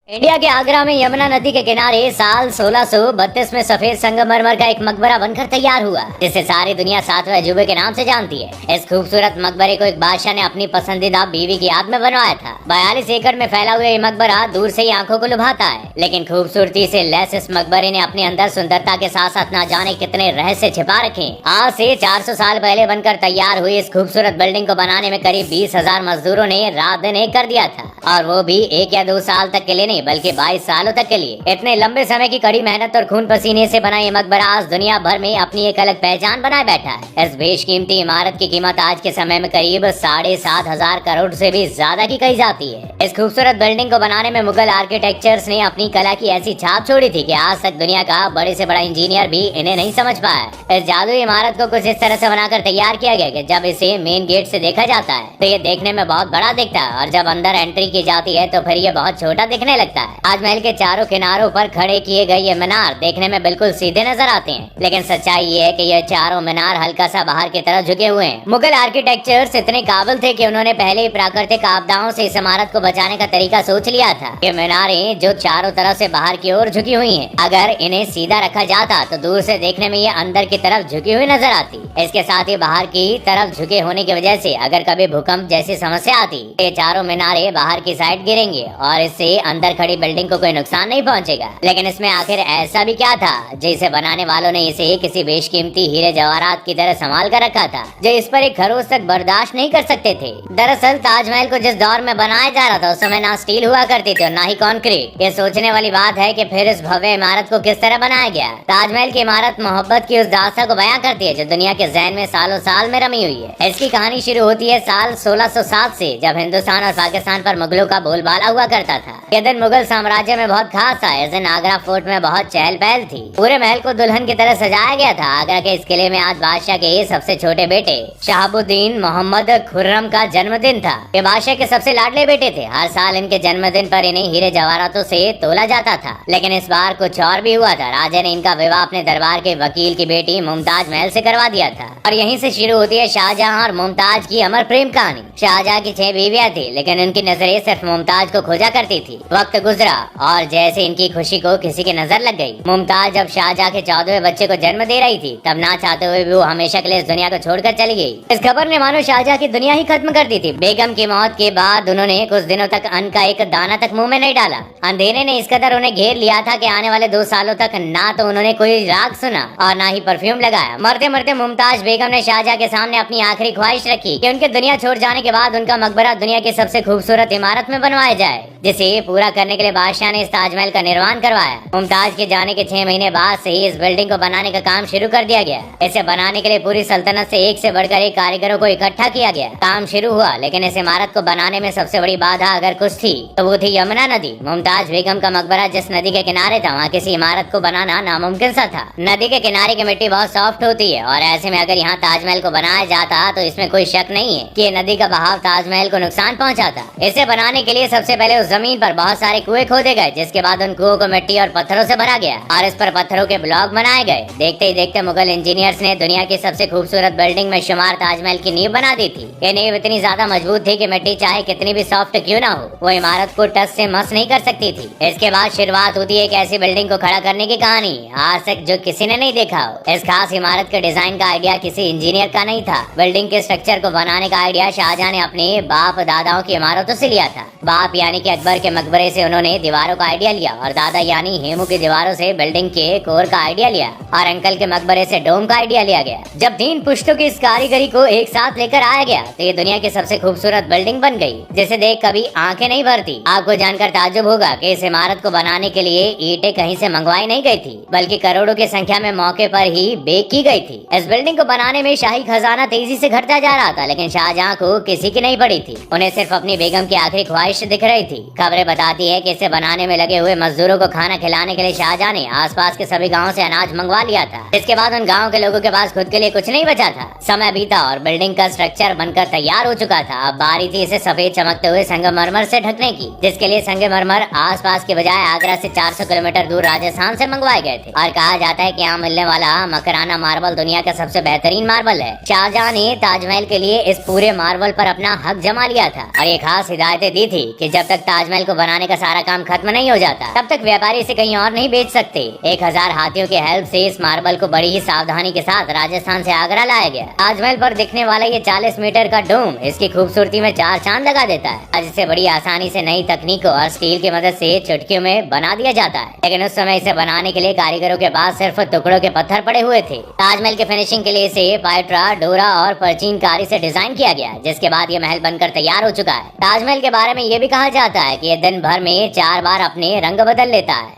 India के आगरा में यमुना नदी के किनारे साल 1632 में सफेद संगमरमर का एक मकबरा बनकर तैयार हुआ, जिसे सारी दुनिया सातवें अजूबे के नाम से जानती है। इस खूबसूरत मकबरे को एक बादशाह ने अपनी पसंदीदा बीवी की याद में बनवाया था। 42 एकड़ में फैला हुआ ये मकबरा दूर से ही आंखों को लुभाता है, लेकिन खूबसूरती से लैस इस मकबरे ने अपने अंदर सुंदरता के साथ साथ न जाने कितने रहस्य छिपा रखे। आज से 400 साल पहले बनकर तैयार हुई इस खूबसूरत बिल्डिंग को बनाने में करीब 20,000 मजदूरों ने रात दिन एक कर दिया था, और वो भी 1 या 2 साल तक के लिए नहीं बल्कि 22 सालों तक के लिए। इतने लंबे समय की कड़ी मेहनत और खून पसीने से बना ये मकबरा आज दुनिया भर में अपनी एक अलग पहचान बनाए बैठा है। इस बेशकीमती इमारत की कीमत आज के समय में करीब 7,500 करोड़ से भी ज्यादा की कही जाती है। इस खूबसूरत बिल्डिंग को बनाने में मुगल आर्किटेक्चर्स ने अपनी कला की ऐसी छाप छोड़ी थी कि आज तक दुनिया का बड़े से बड़ा इंजीनियर भी इन्हें नहीं समझ पाया। इस जादुई इमारत को कुछ इस तरह से बनाकर तैयार किया गया कि जब इसे मेन गेट से देखा जाता है तो ये देखने में बहुत बड़ा दिखता है, और जब अंदर एंट्री की जाती है तो फिर ये बहुत छोटा दिखने लगता है। ताजमहल के चारों किनारों पर खड़े किए गए ये मीनार देखने में बिल्कुल सीधे नजर आते हैं, लेकिन सच्चाई ये है कि ये चारों मीनार हल्का सा बाहर की तरफ झुके हुए हैं। मुगल आर्किटेक्चर्स इतने काबिल थे कि उन्होंने पहले ही प्राकृतिक आपदाओं से इस इमारत को बचाने का तरीका सोच लिया था। ये मीनारें जो चारों तरफ से बाहर की ओर झुकी हुई हैं, अगर इन्हें सीधा रखा जाता तो दूर से देखने में ये अंदर की तरफ झुकी हुई नजर आती। इसके साथ ही बाहर की तरफ झुके होने की वजह से अगर कभी भूकंप जैसी समस्या आती तो ये चारों मीनारें बाहर की साइड गिरेंगे और इससे अंदर खड़ी बिल्डिंग को कोई नुकसान नहीं पहुंचेगा। लेकिन इसमें आखिर ऐसा भी क्या था जिसे बनाने वालों ने इसे किसी बेशकीमती हीरे जवाहरात की तरह संभाल कर रखा था, जो इस पर एक खरोच तक बर्दाश्त नहीं कर सकते थे। दरअसल ताजमहल को जिस दौर में बनाया जा रहा था उस समय ना स्टील हुआ करती थी और ना ही कंक्रीट। ये सोचने वाली बात है कि फिर इस भव्य इमारत को किस तरह बनाया गया। ताजमहल की इमारत मोहब्बत की उस दास्तां को बयां करती है जो दुनिया के ज़हन में सालों साल में रमी हुई है। इसकी कहानी शुरू होती है साल 1607 से, जब हिंदुस्तान और पाकिस्तान पर मुगलों का बोलबाला हुआ करता था। यह दिन मुगल साम्राज्य में बहुत खास था। इस दिन आगरा फोर्ट में बहुत चहल पहल थी। पूरे महल को दुल्हन की तरह सजाया गया था। आगरा के इस किले में आज बादशाह के सबसे छोटे बेटे शहाबुद्दीन मोहम्मद खुर्रम का जन्मदिन था। ये बादशाह के सबसे लाडले बेटे थे। हर साल इनके जन्मदिन पर इन्हें हीरे जवाहरातों से तोला जाता था, लेकिन इस बार कुछ और भी हुआ था। राजा ने इनका विवाह अपने दरबार के वकील की बेटी मुमताज महल से करवा दिया था, और यहीं से शुरू होती है शाहजहां और मुमताज की अमर प्रेम कहानी। शाहजहां की 6 बीवियां थी, लेकिन उनकी नजरें सिर्फ मुमताज को खोजा करती थी। वक्त गुजरा और जैसे इनकी खुशी को किसी की नजर लग गई। मुमताज जब शाहजहां के 14वें बच्चे को जन्म दे रही थी, तब ना चाहते हुए भी वो हमेशा के लिए इस दुनिया को छोड़कर चली गई। इस खबर ने मानो शाहजहां की दुनिया ही खत्म कर दी थी। बेगम की मौत के बाद उन्होंने कुछ दिनों तक अन्न का एक दाना तक मुंह में नहीं डाला। अंधेरे ने इस कदर उन्हें घेर लिया था कि आने वाले 2 सालों तक ना तो उन्होंने कोई राग सुना और ना ही परफ्यूम लगाया। मरते मरते मुमताज बेगम ने शाहजहां के सामने अपनी आखिरी ख्वाहिश रखी कि उनके दुनिया छोड़ जाने के बाद उनका मकबरा दुनिया की सबसे खूबसूरत इमारत में बनवाया जाए, जिसे पूरा करने के लिए बादशाह ने इस ताजमहल का निर्माण करवाया। मुमताज के जाने के 6 महीने बाद से ही इस बिल्डिंग को बनाने का काम शुरू कर दिया गया। इसे बनाने के लिए पूरी सल्तनत से एक से बढ़कर एक कारीगरों को इकट्ठा किया गया। काम शुरू हुआ, लेकिन इस इमारत को बनाने में सबसे बड़ी बाधा अगर कुछ थी तो वो थी यमुना नदी। मुमताज बेगम का मकबरा जिस नदी के किनारे था, वहाँ किसी इमारत को बनाना नामुमकिन सा था। नदी के किनारे की मिट्टी बहुत सॉफ्ट होती है, और ऐसे में अगर यहाँ ताजमहल को बनाया जाता तो इसमें कोई शक नहीं है कि ये नदी का बहाव ताजमहल को नुकसान पहुँचाता। इसे बनाने के लिए सबसे पहले उस जमीन पर बहुत सारे कुएं खोदे गए, जिसके बाद उन कुओं को मिट्टी और पत्थरों से भरा गया और इस पर पत्थरों के ब्लॉक बनाए गए। देखते ही देखते मुगल इंजीनियर्स ने दुनिया की सबसे खूबसूरत बिल्डिंग में शुमार ताजमहल की नींव बना दी थी। ये नींव इतनी ज्यादा मजबूत थी कि मिट्टी चाहे कितनी भी सॉफ्ट क्यों ना हो, वो इमारत को टच से मस नहीं कर सकती थी। इसके बाद शुरुआत होती है एक ऐसी बिल्डिंग को खड़ा करने की कहानी आज तक जो किसी ने नहीं देखा हो। इस खास इमारत के डिजाइन का आइडिया किसी इंजीनियर का नहीं था। बिल्डिंग के स्ट्रक्चर को बनाने का आइडिया शाहजहां ने अपने बाप दादाओं की इमारतों से लिया था। बाप यानी कि अकबर के मकबरे से उन्होंने दीवारों का आइडिया लिया, और दादा यानी हेमू की दीवारों से बिल्डिंग के कोर का आइडिया लिया, और अंकल के मकबरे से डोम का आइडिया लिया गया। जब 3 पुश्तों की इस कारीगरी को एक साथ लेकर आया गया तो ये दुनिया की सबसे खूबसूरत बिल्डिंग बन गई, जिसे देख कभी आंखें नहीं भरती। आपको जानकर ताज्जुब होगा कि इस इमारत को बनाने के लिए ईंटें कहीं से मंगवाई नहीं गई थी, बल्कि करोड़ों की संख्या में मौके पर ही बेक की गई थी। इस बिल्डिंग को बनाने में शाही खजाना तेजी से घटता जा रहा था, लेकिन शाहजहां को किसी की नहीं पड़ी थी। उन्हें सिर्फ अपनी बेगम की आखिरी ख्वाहिश दिख रही थी। खबरें बताती है कि इसे बनाने में लगे हुए मजदूरों को खाना खिलाने के लिए शाहजहां ने आसपास के सभी गांवों से अनाज मंगवा लिया था। इसके बाद उन गांव के लोगों के पास खुद के लिए कुछ नहीं बचा था। समय बीता और बिल्डिंग का स्ट्रक्चर बनकर तैयार हो चुका था। अब बारी थी इसे सफेद चमकते हुए संगमरमर से ढकने की, जिसके लिए संगमरमर आसपास के बजाय आगरा से 400 किलोमीटर दूर राजस्थान से मंगवाए गए थे। और कहा जाता है कि यहाँ मिलने वाला मकराना मार्बल दुनिया का सबसे बेहतरीन मार्बल है। शाहजहां ने ताजमहल के लिए इस पूरे मार्बल पर अपना हक जमा लिया था, और ये खास हिदायतें दी थी कि जब तक ताजमहल को बनाने का का सारा काम खत्म नहीं हो जाता तब तक व्यापारी इसे कहीं और नहीं बेच सकते। 1000 हाथियों के हेल्प से इस मार्बल को बड़ी ही सावधानी के साथ राजस्थान से आगरा लाया गया। ताजमहल पर दिखने वाला ये 40 मीटर का डोम इसकी खूबसूरती में 4 चांद लगा देता है। आज इसे बड़ी आसानी से नई तकनीकों और स्टील की मदद से चुटकियों में बना दिया जाता है, लेकिन उस समय इसे बनाने के लिए कारीगरों के पास सिर्फ टुकड़ों के पत्थर पड़े हुए थे। ताजमहल के फिनिशिंग के लिए इसे पाइट्रा, डोरा और प्राचीन कारी से डिजाइन किया गया, जिसके बाद ये महल बनकर तैयार हो चुका है। ताजमहल के बारे में ये भी कहा जाता है कि ये दिन भर में 4 बार अपने रंग बदल लेता है।